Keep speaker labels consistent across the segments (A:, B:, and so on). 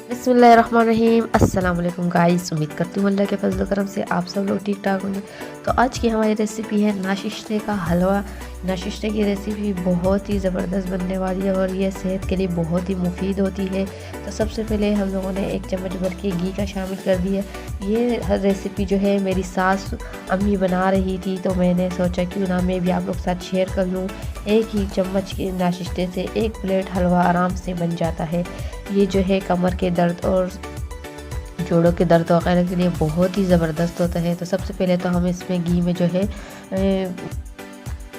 A: बिस्मिल्लाहिर्रहमानिर्रहीम। अस्सलाम वालेकुम गाइस, उम्मीद करती हूँ अल्लाह के फजल करम से आप सब लोग ठीक ठाक होंगे। तो आज की हमारी रेसिपी है नाशिस्ते का हलवा। नाशिस्ते की रेसिपी बहुत ही ज़बरदस्त बनने वाली है और ये सेहत के लिए बहुत ही मुफीद होती है। तो सबसे पहले हम लोगों ने 1 चम्मच भर के घी का शामिल कर दिया। ये हर रेसिपी जो है मेरी सास अम्मी बना रही थी, तो मैंने सोचा क्यों ना मैं भी आप लोग के साथ शेयर कर लूँ। 1 ही चम्मच के नाशिस्ते से 1 प्लेट हलवा आराम से बन जाता है। ये जो है कमर के दर्द और जोड़ों के दर्द वगैरह के लिए बहुत ही ज़बरदस्त होता है। तो सबसे पहले तो हम इसमें घी में जो है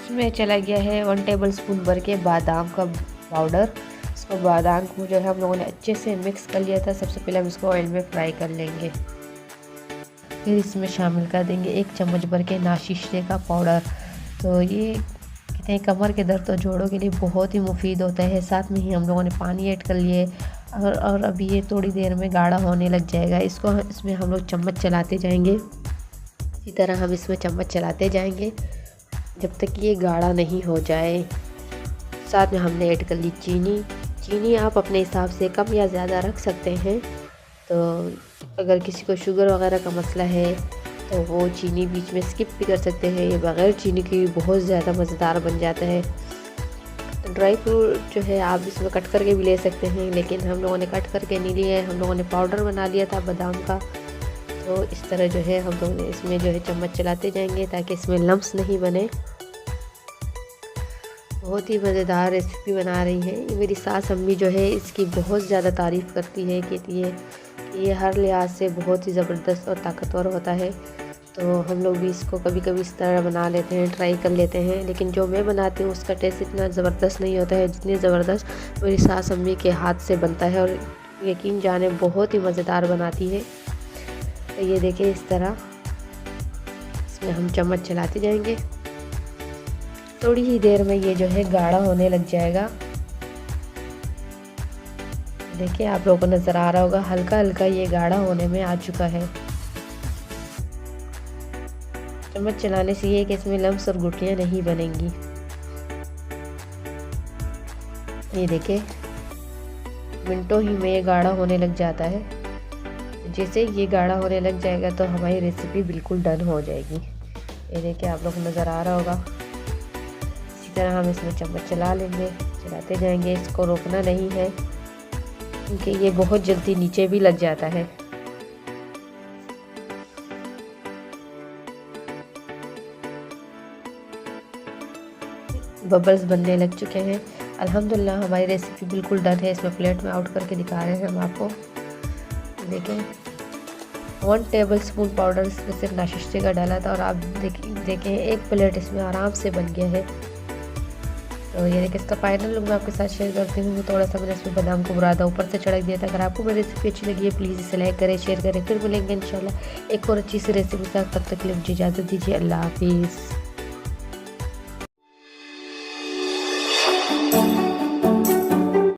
A: इसमें चला गया है 1 टेबल स्पून भर के बादाम का पाउडर। इसको बादाम को जो है हम लोगों ने अच्छे से मिक्स कर लिया था। सबसे पहले हम इसको ऑयल में फ्राई कर लेंगे। फिर इसमें शामिल कर देंगे 1 चम्मच भर के नाशिस्ते का पाउडर। तो ये कहते हैं कमर के दर्द और जोड़ों के लिए बहुत ही मुफीद होता है। साथ में ही हम लोगों ने पानी ऐड कर लिए और अभी ये थोड़ी देर में गाढ़ा होने लग जाएगा। इसमें हम लोग चम्मच चलाते जाएंगे। इसी तरह हम इसमें चम्मच चलाते जाएंगे जब तक ये गाढ़ा नहीं हो जाए। साथ में हमने ऐड कर ली चीनी आप अपने हिसाब से कम या ज़्यादा रख सकते हैं। तो अगर किसी को शुगर वगैरह का मसला है तो वो चीनी बीच में स्किप भी कर सकते हैं। ये बग़ैर चीनी की बहुत ज़्यादा मज़ेदार बन जाता है। ड्राई फ्रूट जो है आप इसमें कट करके भी ले सकते हैं, लेकिन हम लोगों ने कट करके नहीं लिया है, हम लोगों ने पाउडर बना लिया था बादाम का। तो इस तरह जो है हम लोगों ने इसमें जो है चम्मच चलाते जाएंगे ताकि इसमें लम्स नहीं बने। बहुत ही मज़ेदार रेसिपी बना रही है ये मेरी सास अम्मी जो है, इसकी बहुत ज़्यादा तारीफ़ करती है। कहती है कि ये हर लिहाज से बहुत ही ज़बरदस्त और ताकतवर होता है। तो हम लोग भी इसको कभी कभी इस तरह बना लेते हैं, ट्राई कर लेते हैं। लेकिन जो मैं बनाती हूँ उसका टेस्ट इतना ज़बरदस्त नहीं होता है जितनी ज़बरदस्त मेरी सास अम्मी के हाथ से बनता है। और यकीन जाने बहुत ही मज़ेदार बनाती है। तो ये देखिए इस तरह इसमें हम चम्मच चलाते जाएंगे। थोड़ी ही देर में ये जो है गाढ़ा होने लग जाएगा। देखिए आप लोगों को नज़र आ रहा होगा हल्का हल्का ये गाढ़ा होने में आ चुका है। चम्मच चलाने से ये कि इसमें लम्स और गुठलियाँ नहीं बनेंगी। ये देखिए मिनटों ही में ये गाढ़ा होने लग जाता है। जैसे ये गाढ़ा होने लग जाएगा तो हमारी रेसिपी बिल्कुल डन हो जाएगी। ये देखिए आप लोग को नज़र आ रहा होगा। इसी तरह हम इसमें चम्मच चला लेंगे, चलाते जाएंगे। इसको रोकना नहीं है क्योंकि ये बहुत जल्दी नीचे भी लग जाता है। बबल्स बनने लग चुके हैं। अल्हम्दुलिल्लाह हमारी रेसिपी बिल्कुल डन है। इसमें प्लेट में आउट करके दिखा रहे हैं हम आपको। देखें 1 टेबल स्पून पाउडर इसमें सिर्फ नाशिस्ते का डाला था और आप देखें 1 प्लेट इसमें आराम से बन गया है। तो ये देखिए इसका फाइनल लुक मैं आपके साथ शेयर करती हूँ। थोड़ा सा मैंने इसमें बादाम को बुरादा ऊपर से छिड़क दिया था। अगर आपको मेरी रेसिपी अच्छी लगी है प्लीज़ इसे लाइक करें, शेयर करें। फिर मिलेंगे इंशाल्लाह एक और अच्छी सी रेसिपी के साथ। तब तक के लिए मुझे इजाज़त दीजिए। अल्लाह हाफिज़।